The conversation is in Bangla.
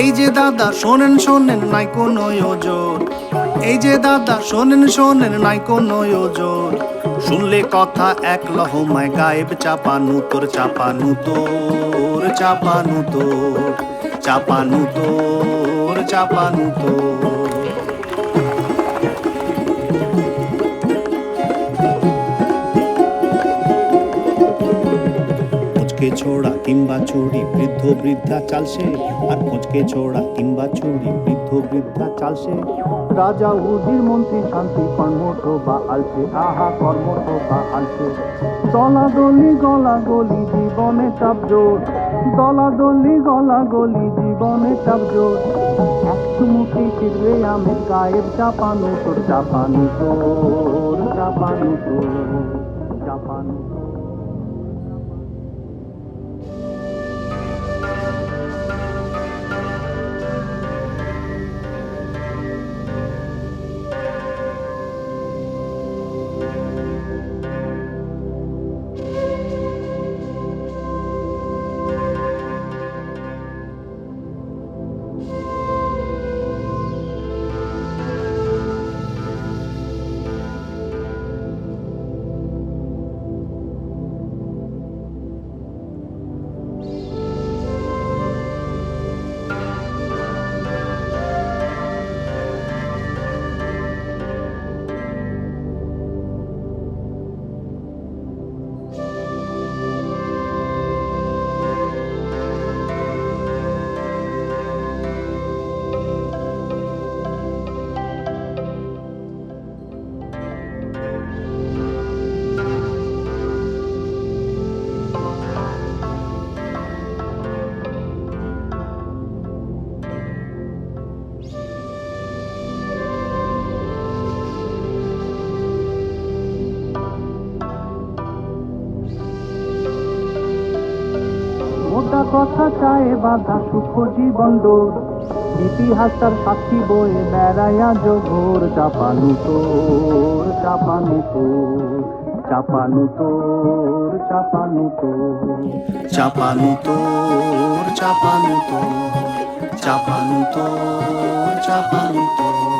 এই যে দাদা শোনেন শোনেন নাই কোনো ওজন, এই যে দাদা শোনেন শোনেন নাই কোনো ওজন, শুনলে কথা এক লহমায় গায়েব চাপানু তোর চাপানু তোর চাপানু তোর চাপানু তোর চাপানু তোর। কোচকে ছোড়া কিংবা ছুরি বৃদ্ধ বৃদ্ধা চালছে, আর কোচকে ছোড়া কিংবা ছুরি বৃদ্ধ বৃদ্ধা চালছে। রাজা উজির মন্ত্রী শান্তি কর্মঠ বা আলছে, আহা কর্মঠ বা আলছে। দলাদলি গলাগলি জীবনে চাপজোট, দলাদলি গলাগলি জীবনে চাপজোট। এক চুমুকি ফিরবে আমি গায়েব চাপানু তোর চাপানু তোর চাপানু তোর চাপানু। মোটা কথা চায়ে বাধা সুখ জীবন ডোর, ইতিহাস তার সাক্ষী বয়ে বেড়াইয়া জোঘোর। চাপানু তোর চাপানু তোর চাপানু তোর চাপানু তোর চাপানু তোর চাপানু তোর চাপানু তোর চাপানু তোর।